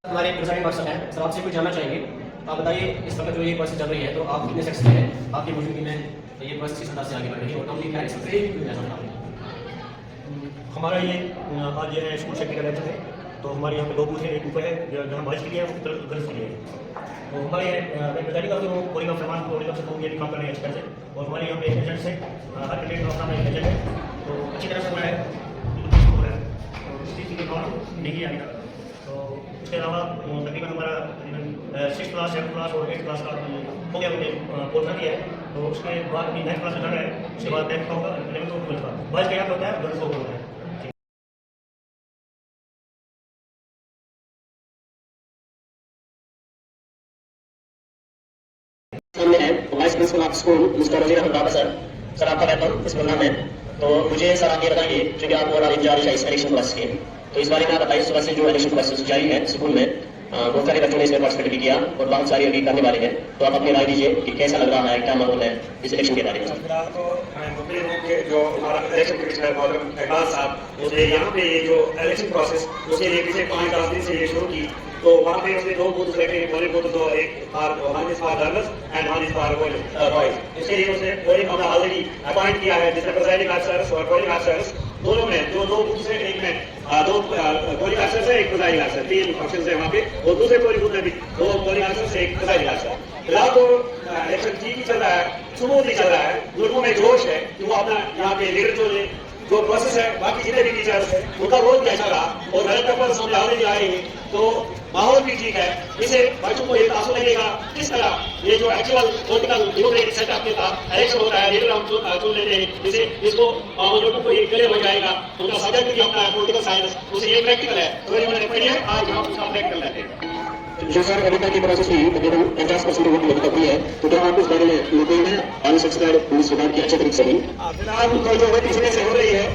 हमारे president person है sir, आपसे कुछ जानना चाहेंगे। आप बताइए इस वक्त जो ये प्रोसेस चल रही है तो आप कितने सेक्स में हैं, आपकी मौजूदगी में ये प्रोसेस किस तरह से आगे बढ़ रही है और कंपनी क्या है सबसे हमारा ये आज जो है स्कूल सेक्रेटरी का लेक्चर है। तो हमारे यहाँ पे 2 बूथ है, एक ऊपर है जहाँ बॉयज़ के लिए है, गर्ल्स के लिए है। तो हमारे मैं बताइए करता हूँ कोई का फरमान को से लोग ये भी काम कर रहे हैं अच्छी तरह से। और हमारे यहाँ पे एजेंट्स है, हर कैंडिडेट का अपना एजेंट है, तो अच्छी तरह से हो रहा है, हो रहा है और इसी चीज़ का नहीं है अभी तक। तो इसके अलावा तकरीबन हमारा 6th क्लास 7th क्लास और 8th क्लास का हो गया, हमने कोर्स किया है। तो उसके बाद अभी 9th क्लास में चल रहा है, उसके बाद 10th का होगा, 11th और 12th का बॉयज़ का यहाँ पे होता है, गर्ल्स का होता है। सामने है vice principal of school mister Rajir Ahmad Baba sir. Sir आपका वेलकम इस प्रोग्राम में। तो मुझे सर आप ये बताइए क्योंकि आप और इंचार्ज है इस इलेक्शन प्रोसेस के, तो इस बारे में आप बताइए सुबह से जो इलेक्शन प्रोसेस जारी है स्कूल में, बहुत सारे बच्चों ने इसमें पार्टिसिपेट भी किया और बहुत सारी अभी करने वाले हैं। तो आप अपनी राय दीजिए कि कैसा लग रहा है, क्या माहौल है इस इलेक्शन के बारे में। फिलहाल तो मैं मुंबई हूँ कि जो हमारा इलेक्शन कमिश्नर मौलम इकबाल साहब, मुझे यहाँ पे ये जो इलेक्शन प्रोसेस उसके लिए पिछले 5-10 दिन से ये शुरू की। तो वहाँ पे उसने 2 बूथ लेके बोले बूथ तो एक for girls and one is for boys. इसके लिए उसने पोलिंग हमने ऑलरेडी अपॉइंट किया है, जिसमें प्रेसाइडिंग ऑफिसर्स और पोलिंग ऑफिसर्स दोनों में जो 2 बूथ से एक में 2 पोलिंग ऑफिसर्स है, एक प्रेसाइडिंग ऑफिसर, 3 फंक्शन है वहाँ पे। और दूसरे पोलिंग बूथ में भी 2 पोलिंग ऑफिसर्स एक प्रेसाइडिंग ऑफिसर। फिलहाल तो इलेक्शन ठीक ही चल रहा है, स्मूथली चल रहा है, लोगों में जोश है कि वो अपना यहाँ पे लीडर जो प्रोसेस है, बाकी जितने भी टीचर्स है उनका रोल कैसा रहा और बैलेट पेपर सामने आने जा रहे हैं, तो माहौल भी ठीक है। इसे बच्चों को एक आंसू लगेगा किस तरह ये जो एक्चुअल पॉलिटिकल डेमोक्रेटिक सेटअप के साथ इलेक्शन होता है, लीडर हम चुन लेते हैं, जिसे इसको लोगों को एक गले हो जाएगा। उनका सब्जेक्ट भी अपना पॉलिटिकल साइंस, उसे ये प्रैक्टिकल है, तो उन्होंने पढ़ी है, आज हम उसका प्रैक्टिकल लेते हैं। जो सर अभी तक की प्रोसेस हुई तकरीबन 50% वोट अभी तक हुई है, तो क्या आप इस बारे में लोगों में अनसब्सक्राइब पुलिस विभाग की अच्छे तरीके से हुई? फिलहाल जो है पिछले से हो रही है,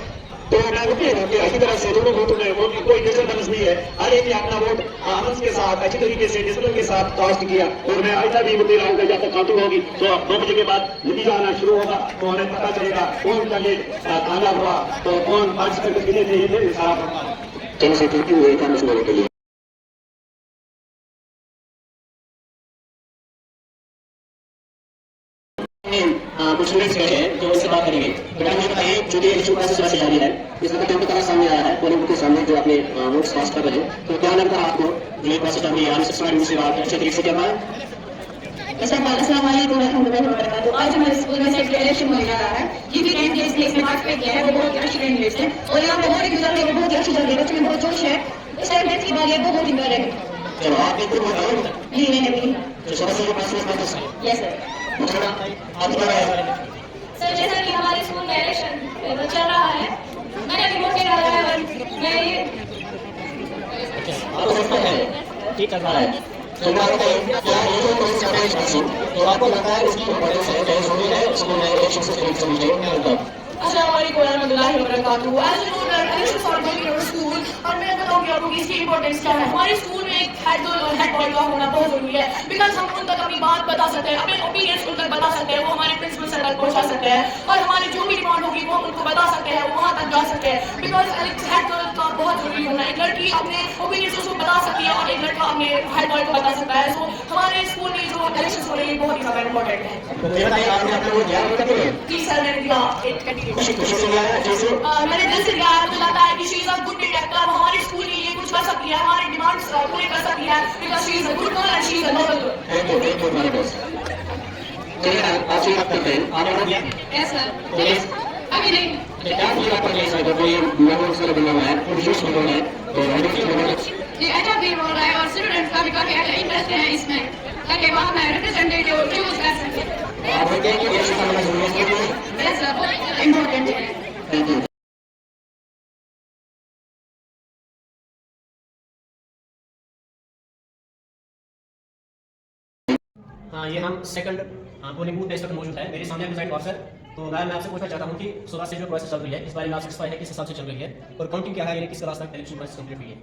तो मैं उम्मीद हूँ कि अच्छी तरह से दोनों वोटों में वोट की कोई डिस्टर्बेंस नहीं है। हर एक ने अपना वोट आनंद के साथ अच्छी तरीके से डिसिप्लिन के साथ कास्ट किया। और मैं ऐसा भी उम्मीद रहूंगा जब तक काउंटिंग होगी तो 2 बजे के बाद नतीजा आना शुरू होगा, तो हमें पता चलेगा कौन कैंडिडेट कामयाब हुआ, तो कौन पार्टिसिपेट किए थे, ये सारा होगा। थैंक यू इन्फॉर्मेशन देने के लिए। कुछ स्टूडेंट्स गए हैं जो उनसे बात करेंगे। तो मुझे बताइए जो कि इलेक्शन प्रोसेस सुबह से जारी है, इस वक्त टेंपल कलर सामने आया है, पोलिंग बूथ के सामने जो अपने वोट्स कास्ट कर रहे हैं, तो क्या लगता है आपको जो ये प्रोसेस चल रही है अनसब्सक्राइब पुलिस विभाग अच्छे तरीके से कर रहा है? अस्सलाम वालेकुम रहमतुल्लाहि व बरकातहू। आज हमारे स्कूल में सेक्रेटरी इलेक्शन होने जा रहा है। ये भी कैंडिडेट्स ने इसमें पार्टिसिपेट किया है, वो बहुत अच्छे कैंडिडेट्स हैं और यहाँ पे वोटिंग चल रही है, बहुत अच्छी चल रही है, बच्चों में बहुत जोश है। इस टाइम 10th की बात है, वो वोटिंग कर रहे हैं। चलो आप बिल्कुल वोट करो। जी मैंने भी। तो सुबह से जो प्रोसेस है यस सर। आप क्या राय है? सर जैसा कि हमारे स्कूल में इलेक्शन चल रहा है, मैंने भी वोट डाला है और मैं ये आपको लगता है ठीक चल रहा है? तो क्या होता है क्या ये जो प्रोसेस चल रहा है तो आपको लगता है इसकी इम्पोर्टेंस है, क्या जरूरी है स्कूल में इलेक्शन से तरीके से मुझे क्या लगता है? अस्सलाम वालेकुम रहमतुल्लाहि व बरकातहू। As you know that elections are going in our school, और मैं बताऊंगी आपको कि इसकी इंपॉर्टेंस क्या है। हमारे स्कूल में एक हेड गर्ल और हेड बॉय का होना बहुत जरूरी है, बिकॉज हम उन तक अपनी बात बता सकते हैं, अपने ओपिनियंस उन तक बता सकते हैं, वो हमारे प्रिंसिपल सर तक पहुंचा सकते हैं और हमारी जो भी डिमांड होगी वो उनको बता सकते हैं, वो वहाँ तक जा सकते हैं। बिकॉज हेड गर्ल का बहुत जरूरी होना, एक लड़की अपने ओपिनियंस उसको बता सकती है और एक लड़का अपने हेड बॉय को बता सकता है। सो हमारे स्कूल में जो इलेक्शन हो रही है बहुत ही ज्यादा इंपॉर्टेंट है। जी सर मैंने दिया एक कंटिन्यू मैंने दिल से दिया है। मुझे लगता है कि she is a good detector, हमारे स्कूल के लिए कुछ कर सकती है, हमारी डिमांड्स पूरी कर सकती है, because she is a good girl and she is a Nobel girl. चलिए आपसे बात करते हैं। आपने वोट दिया? Yes sir. अभी नहीं। क्या मुझे आपका प्लेस है जो ये मेमोरी से बना हुआ है वो विशेष बना है, तो ये अच्छा भी हो रहा है और स्टूडेंट्स का भी काफी अच्छा इंटरेस्ट है इसमें, ताकि वहाँ में रिप्रेजेंटेटिव चूज कर सके। आप बोलते हैं कि ये शिक्षा में जरूरी है? यस सर, इम्पोर्टेंट है। Thank you. हाँ ये हम सेकंड पोलिंग बूथ टेस्ट पर मौजूद है, मेरे सामने प्रेसिडेंट ऑफिसर। तो मैं आपसे पूछना चाहता हूँ कि सुबह से जो प्रोसेस चल रही है इस बारे में आप सेटिस्फाइड है किस हिसाब से चल रही है और काउंटिंग क्या है, यानी किस रास्ते तक इलेक्शन प्रोसेस कंप्लीट हुई है?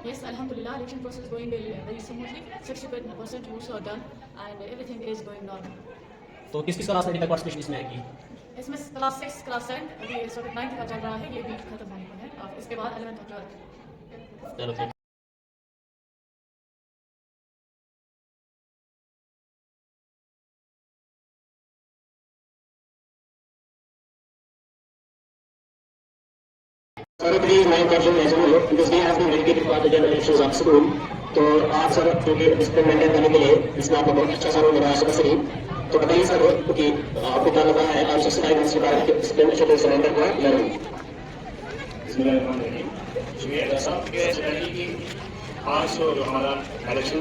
Yes, Alhamdulillah, election process going very smoothly. 60% votes are done and everything is going normal. तो किस किस क्लास ने अभी तक पार्टिसिपेशन इसमें की? इसमें क्लास 6, क्लास 7 अभी 9th का चल रहा है, ये भी खत्म होने को है। हाफ, इसके बाद 11th और 12th। चलो ठीक। Sir, please, my question is, this day has been dedicated for the general issues of school. तो आप सर क्योंकि डिसिप्लिन मेंटेन करने के लिए इसमें आपका बहुत अच्छा सर मिला है सुबह से ही, तो बताइए सर कि आपको क्या लगा है आप 65 मिनट्स के बाद डिसिप्लिन इशू को सरेंडर हुआ या नहीं? शुक्रिया साहब कि आज जो हमारा इलेक्शन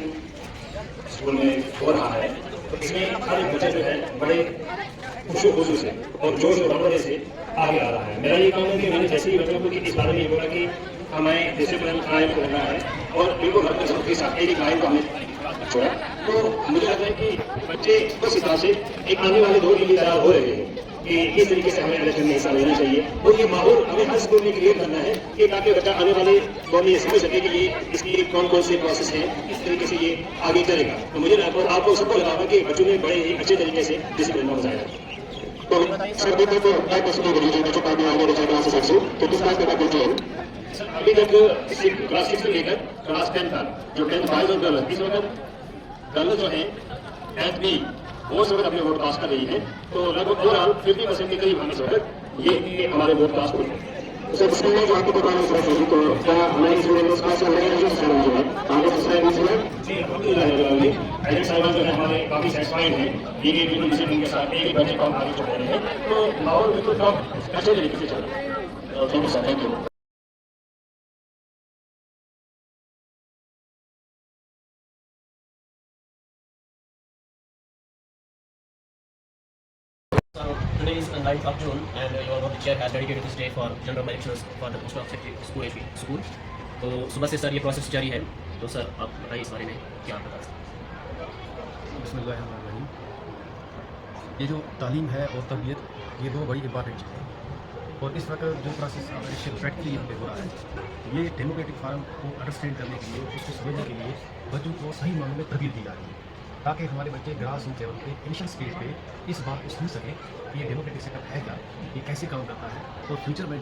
स्कूल में हो रहा है, तो इसमें हर एक बच्चा जो है बड़े खुशू से और जोश और हौसले से आगे आ रहा है। मेरा ये काम है कि मैंने जैसे ही बच्चों को इस बारे में ये बोला कि हमें डिसिप्लिन कायम करना है और बिल्कुल हर किस्म के साथ एक लाइन को हमें छोड़ा, तो मुझे लगता है कि बच्चे उस हिसाब से एक आने वाले दौर के लिए तैयार हो रहे हैं कि इस तरीके से हमें इलेक्शन में हिस्सा लेना चाहिए। और ये माहौल हमें हर स्कूल में क्रिएट करना है कि ताकि बच्चा आने वाले दौर में ये समझ सके कि ये इसकी कौन कौन से प्रोसेस है, किस तरीके से ये आगे चलेगा। तो मुझे आपको सबको लगा कि बच्चों में बड़े ही अच्छे तरीके से डिसिप्लिन हो जाएगा। तो सर देखिए तो क्या पॉसिबल है बच्चों का भी आगे बढ़ा क्लासेस एक्चुअली, तो किस बात का बोलते हैं अभी तक क्लास 6 से लेकर क्लास 10 तक जो 10 बॉयज और गर्ल्स, इस वक्त गर्ल्स जो है 10th भी वो सब अपने वोट कास्ट कर रही है, तो लगभग ओवरऑल 50% के करीब हमें सब ये हमारे वोट कास्ट हुए हैं। सर स्कूल में जो आपको पता नहीं चला तो क्या हमारे स्कूल में उस क्लास में लगे जो है आगे सब्सक्राइब नहीं हुआ जी अल्हम्दुलिल्लाह एजेंट साहिबान जो है हमारे काफ़ी सेटिस्फाइड हैं, ये बिल्कुल डिसिप्लिन के साथ एक बच्चे को हम आगे बढ़ा रहे हैं, तो माहौल बिल्कुल बहुत अच्छे तरीके से चल रहा है। Thank you sir, thank you. So today is the 9th of June and your work chair has dedicated this day for general elections for the post of secretary school. तो सुबह से सर ये प्रोसेस जारी है, तो sir आप बताइए इस बारे में क्या बता सकते हैं? बिस्मिल्लाहिर्रहमानिर्रहीम। ये जो तालीम है और तरबियत, ये दो बड़ी इंपॉर्टेंट चीज़ें हैं और इस वक्त जो प्रोसेस प्रैक्टिकली यहाँ पे हो रहा है, ये डेमोक्रेटिक फार्म को अंडरस्टैंड करने के लिए, उसको समझने के लिए बच्चों को सही मानों में तरबियत दी जा रही है ताकि हमारे बच्चे ग्रास रूट लेवल पे इनिशियल स्टेज पे इस बात को समझ सकें कि ये डेमोक्रेटिक सेटअप है क्या, ये कैसे काम करता है और फ्यूचर में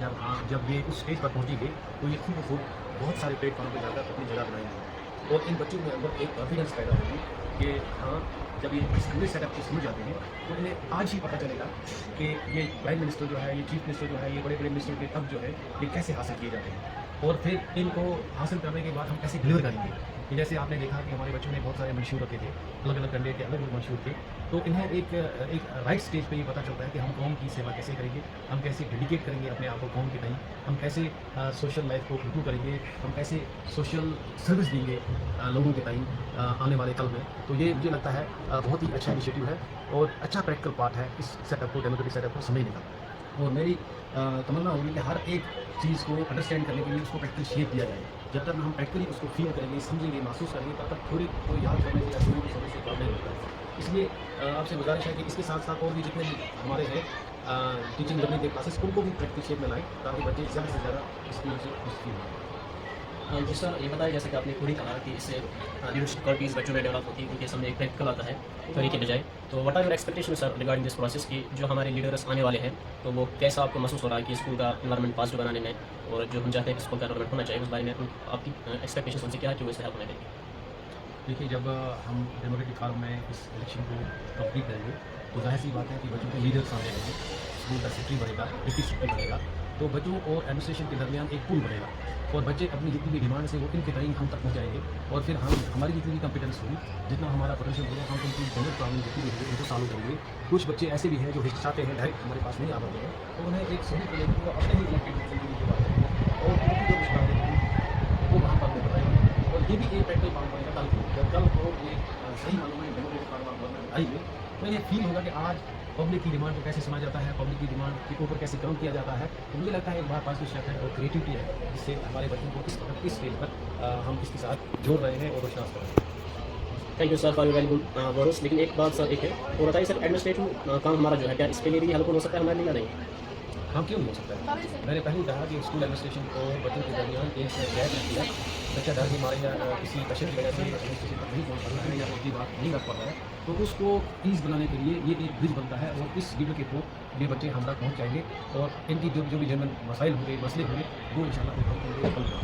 जब ये उस स्टेज पर पहुँचेंगे तो ये खुद ब खुद बहुत सारे प्लेटफॉर्म पर जाकर अपनी जगह बनाएंगे और इन बच्चों के अंदर एक कॉन्फिडेंस पैदा होगी कि हाँ, जब ये इस पूरे सेटअप को समझ जाते हैं तो इन्हें आज ही पता चलेगा कि ये प्राइम मिनिस्टर जो है, ये चीफ मिनिस्टर जो है, ये बड़े बड़े मिनिस्टर के तब जो है ये कैसे हासिल किए जाते हैं और फिर इनको हासिल करने के बाद हम कैसे डिलीवर करेंगे। कि जैसे आपने देखा कि हमारे बच्चों ने बहुत सारे मंशूर रखे थे, अलग अलग कैंडिडेट के अलग अलग मंशूर थे, तो इन्हें एक राइट स्टेज पे ये पता चलता है कि हम कौम की सेवा कैसे करेंगे, हम कैसे डेडिकेट करेंगे अपने आप को कौम के तई, हम कैसे सोशल लाइफ को इम्प्रूव करेंगे, हम कैसे सोशल सर्विस देंगे लोगों के तई आने वाले कल में। तो ये मुझे लगता है बहुत ही अच्छा इनिशिएटिव है और अच्छा प्रैक्टिकल पार्ट है इस सेटअप को, डेमोक्रेटिक सेटअप को समझने का। और मेरी तमन्ना होगी कि हर एक चीज़ को अंडरस्टैंड करने के लिए उसको प्रैक्टिकल शेप दिया जाए। जब तक हम प्रैक्टिकली उसको फील करेंगे, समझेंगे, महसूस करेंगे, तब तक थोड़ी कोई याद करने से या शुरू की समझ से काम नहीं होता है। इसलिए आपसे गुजारिश है कि इसके साथ साथ और भी जितने भी हमारे हैं टीचिंग लर्निंग के क्लासेस, उनको भी प्रैक्टिकल शेप में लाएँ ताकि बच्चे ज़्यादा से ज़्यादा स्कूल से फील हों। जी सर, ये बताइए जैसे कि आपने खुद ही कहा कि इससे लीडरशिप क्वालिटीज़ बच्चों में डेवलप होती है, उनके सामने एक प्रैक्टिकल आता है तरीके बजाय। तो what are your expectation sir regarding this process की जो हमारे लीडर्स आने वाले हैं, तो वो कैसा आपको महसूस हो रहा है कि स्कूल का एनवायरनमेंट पॉजिटिव बनाने में और जो हम चाहते हैं कि स्कूल का एनवायरनमेंट होना चाहिए, उस बारे में आपकी एक्सपेक्टेशन उनसे क्या है कि वो इससे हेल्प होने देंगे? देखिए, जब हम डेमोक्रेटिक फार्म में इस इलेक्शन को कंप्लीट करेंगे तो जाहिर सी बात है कि बच्चों के लीडर सामने रहेंगे, स्कूल का सेक्रेटरी बनेगा, डिप्टी सेक्रेटरी बनेगा, तो बच्चों और एडमिनिस्ट्रेशन के दरमियान एक पुल बनेगा और बच्चे अपनी जितनी भी डिमांड से वो इनके तरीके हम तक पहुँचाएंगे और फिर हम हमारी जितनी भी कॉम्पिटेंस होगी, जितना हमारा पोटेंशियल होगा, हम उनकी जनरल प्रॉब्लम जितनी भी होगी उनको सॉल्व करेंगे। कुछ बच्चे ऐसे भी हैं जो हिचकिचाते हैं, डायरेक्ट हमारे पास नहीं आ पाते हैं, तो उन्हें एक सही तरीके को अपने ही इलेक्टेड के बारे में और उनकी जो मुश्किलें हैं वो वहाँ पर हमें बताएंगे और ये भी एक प्रैक्टिकल काम बनेगा। कल को एक सही मालूम है डेमोक्रेटिक फार्म आएंगे तो ये फील होगा कि आज पब्लिक की डिमांड को कैसे समझा जाता है, पब्लिक की डिमांड के ऊपर कैसे काम किया जाता है। तो मुझे लगता है एक बार पॉजिटिव स्टेप है और क्रिएटिविटी है जिससे हमारे बच्चों को इस वक्त इस स्टेज पर हम इसके साथ जोड़ रहे हैं और रोशनास कर रहे हैं। Thank you sir for very good words. लेकिन एक बात सर एक है, वो बताइए सर एडमिनिस्ट्रेटिव काम हमारा जो है क्या इसके लिए भी हेल्पफुल हो सकता है हमारे लिए या नहीं? हाँ, क्यों नहीं हो सकता है। मैंने पहले कहा कि स्कूल एडमिनिस्ट्रेशन को बच्चों के दरमियान एक गैप रहती है बच्चा डर के मारे या किसी प्रेशर की वजह से किसी तक नहीं पहुँच पा रहा है या उसकी बात नहीं कर पा रहा है, तो उसको ईज़ बनाने के लिए ये एक ब्रिज बनता है और इस वीडियो के थ्रू ये बच्चे हम तक पहुँच जाएंगे और इनकी जो भी जनरल मसाइल होंगे, मसले होंगे, वो इंशाल्लाह हल होंगे।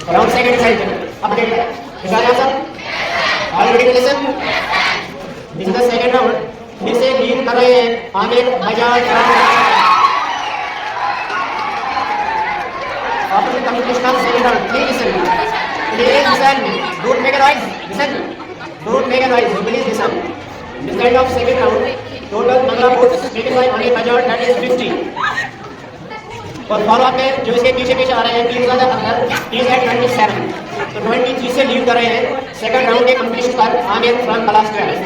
Around second side, update. Is that answer? Are you ready to listen? This is the second round. फिर से लीड कर रहे हैं Aamir Bajaj after the completion of second round. Please listen. Please listen. Don't make a noise. Listen. Don't make a noise. Please listen. This kind of second round. Total number of votes taken by Amir Bajaj, that is 50. और follow up में जो इसके पीछे पीछे आ रहे हैं 3 ज़्यादा अंदर 3 है 27, तो 23 से लीड कर रहे हैं सेकंड राउंड के कंप्लीशन पर आमिर फ्रॉम क्लास 12।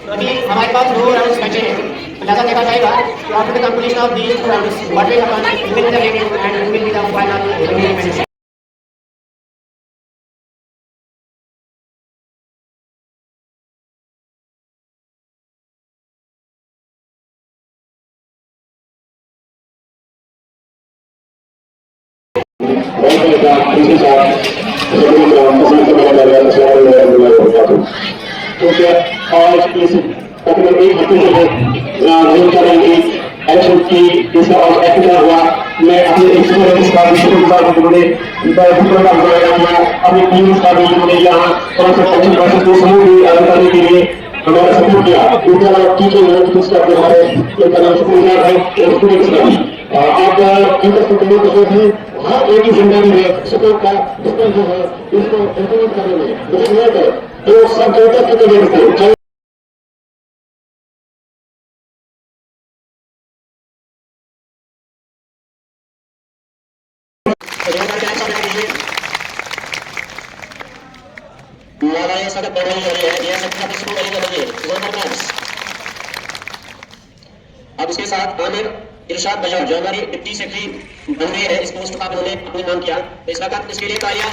तो अभी हमारे पास 2 राउंड्स बचे हैं, लिहाजा देखा जाएगा कि after the completion of these 2 rounds what will happen, you will be the rating and you will be the final winner. क्योंकि आज इस तकरीबन एक हफ्ते से नहीं करेंगे इलेक्शन की इसका और एक्टिव हुआ। मैं अपने एक्सपीरियंस का भी शुक्रगुजार हूं, अपनी टीम का भी उन्होंने यहाँ इलेक्शन प्रोसेस को स्मूथली करने के लिए हमारा सपोर्ट किया। उनके अलावा टीचर हमारे शुक्रगुजार है स्टूडेंट्स का भी। आप हर एक ही जिंदगी में स्कूल का स्कूल जो है इसको इम्प्लीमेंट करने में तो सब जगह की जरूरत है। अब इसके साथ आमिर इरशाद बजाज जो हमारी डिप्टी सेक्रेटरी बन गए हैं, इस पोस्ट का उन्होंने अपने नाम किया। तो इस वक्त इसके लिए तालियां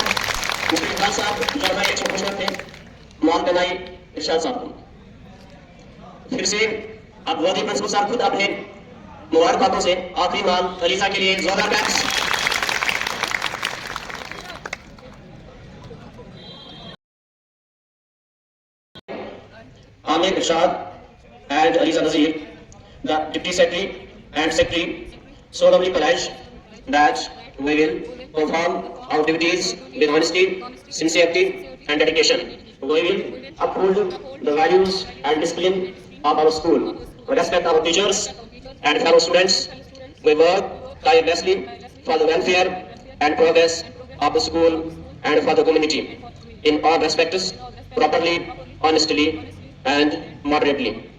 मुस्लिम खान साहब जो हमारे इलेक्शन कमिश्नर थे मोहन कनाई इरशाद साहब को। फिर से अब वादी प्रिंसिपल साहब खुद अपने मुबारकबादों से आखिरी माल अलीजा के लिए जोरदार बैक्स। Aamir Irshad and Aliza Nazir, the Deputy Secretary and Secretary, solemnly pledge that we will perform our duties with honesty, sincerity and dedication. We will uphold the values and discipline of our school, respect our teachers and fellow students. We work tirelessly for the welfare and progress of the school and for the community in all respects, properly, honestly and moderately.